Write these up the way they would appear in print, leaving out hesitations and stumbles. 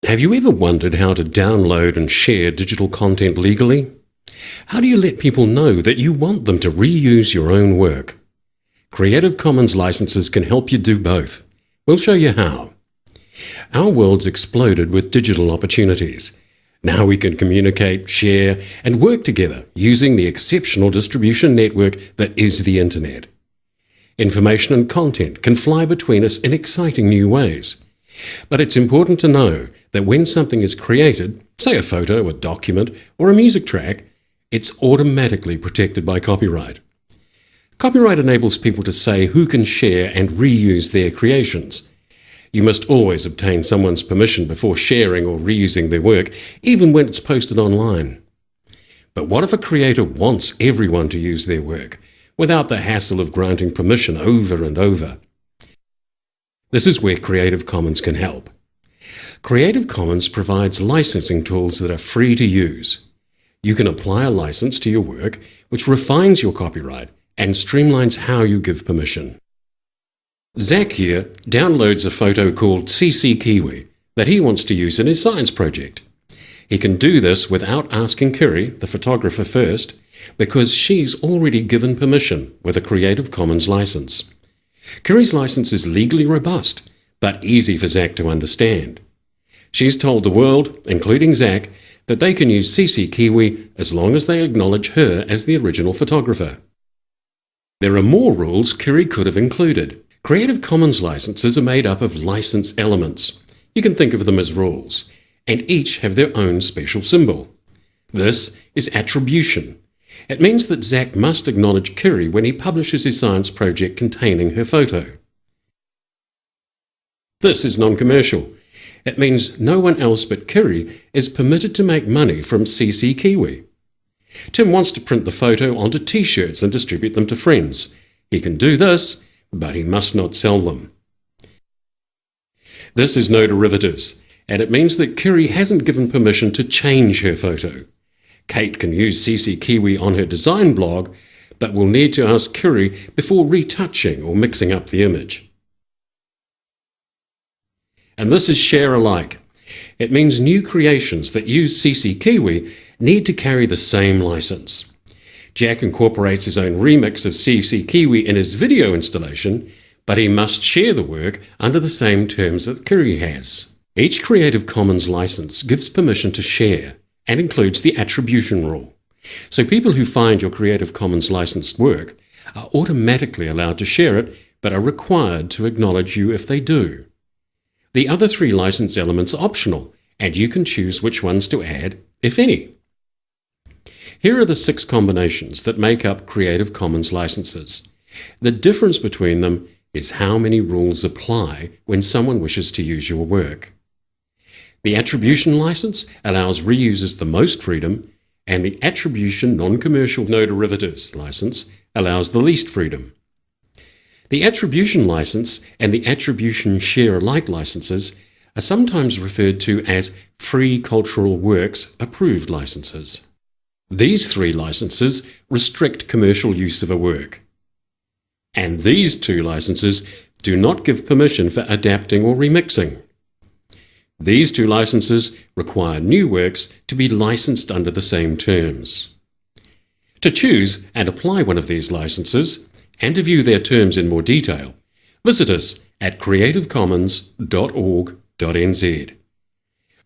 Have you ever wondered how to download and share digital content legally? How do you let people know that you want them to reuse your own work? Creative Commons licenses can help you do both. We'll show you how. Our world's exploded with digital opportunities. Now we can communicate, share, and work together using the exceptional distribution network that is the Internet. Information and content can fly between us in exciting new ways. But it's important to know that when something is created, say a photo, a document, or a music track, it's automatically protected by copyright. Copyright enables people to say who can share and reuse their creations. You must always obtain someone's permission before sharing or reusing their work, even when it's posted online. But what if a creator wants everyone to use their work, without the hassle of granting permission over and over? This is where Creative Commons can help. Creative Commons provides licensing tools that are free to use. You can apply a license to your work, which refines your copyright and streamlines how you give permission. Zach here downloads a photo called CC Kiwi that he wants to use in his science project. He can do this without asking Kiri, the photographer, first, because she's already given permission with a Creative Commons license. Kiri's license is legally robust, but easy for Zach to understand. She's told the world, including Zach, that they can use CC Kiwi as long as they acknowledge her as the original photographer. There are more rules Kiri could have included. Creative Commons licenses are made up of license elements. You can think of them as rules, and each have their own special symbol. This is attribution. It means that Zach must acknowledge Kiri when he publishes his science project containing her photo. This is non-commercial. It means no one else but Kiri is permitted to make money from CC Kiwi. Tim wants to print the photo onto t-shirts and distribute them to friends. He can do this, but he must not sell them. This is no derivatives, and it means that Kiri hasn't given permission to change her photo. Kate can use CC Kiwi on her design blog, but will need to ask Kiri before retouching or mixing up the image. And this is Sharealike. It means new creations that use CC Kiwi need to carry the same license. Jack incorporates his own remix of CC Kiwi in his video installation, but he must share the work under the same terms that Kiri has. Each Creative Commons license gives permission to share and includes the attribution rule. So people who find your Creative Commons licensed work are automatically allowed to share it, but are required to acknowledge you if they do. The other three license elements are optional, and you can choose which ones to add, if any. Here are the 6 combinations that make up Creative Commons licenses. The difference between them is how many rules apply when someone wishes to use your work. The attribution license allows reusers the most freedom, and the attribution non-commercial no derivatives license allows the least freedom. The attribution license and the attribution share-alike licenses are sometimes referred to as Free Cultural Works approved licenses. These 3 licenses restrict commercial use of a work. And these 2 licenses do not give permission for adapting or remixing. These 2 licenses require new works to be licensed under the same terms. To choose and apply one of these licenses, and to view their terms in more detail, visit us at creativecommons.org.nz.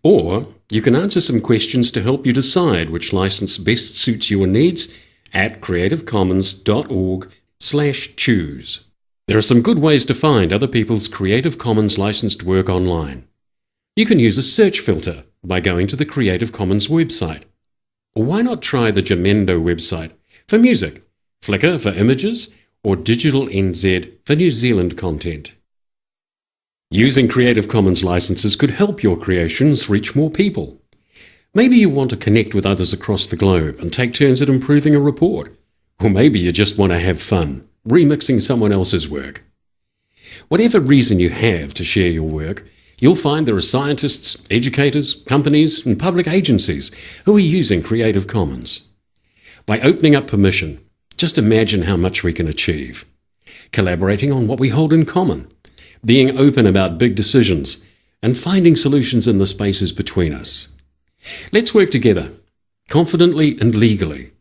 Or you can answer some questions to help you decide which license best suits your needs at creativecommons.org/choose. There are some good ways to find other people's Creative Commons licensed work online. You can use a search filter by going to the Creative Commons website. Or why not try the Jamendo website for music, Flickr for images, or Digital NZ for New Zealand content. Using Creative Commons licenses could help your creations reach more people. Maybe you want to connect with others across the globe and take turns at improving a report. Or maybe you just want to have fun, remixing someone else's work. Whatever reason you have to share your work, you'll find there are scientists, educators, companies, and public agencies who are using Creative Commons. By opening up permission, just imagine how much we can achieve. Collaborating on what we hold in common, being open about big decisions, and finding solutions in the spaces between us. Let's work together, confidently and legally,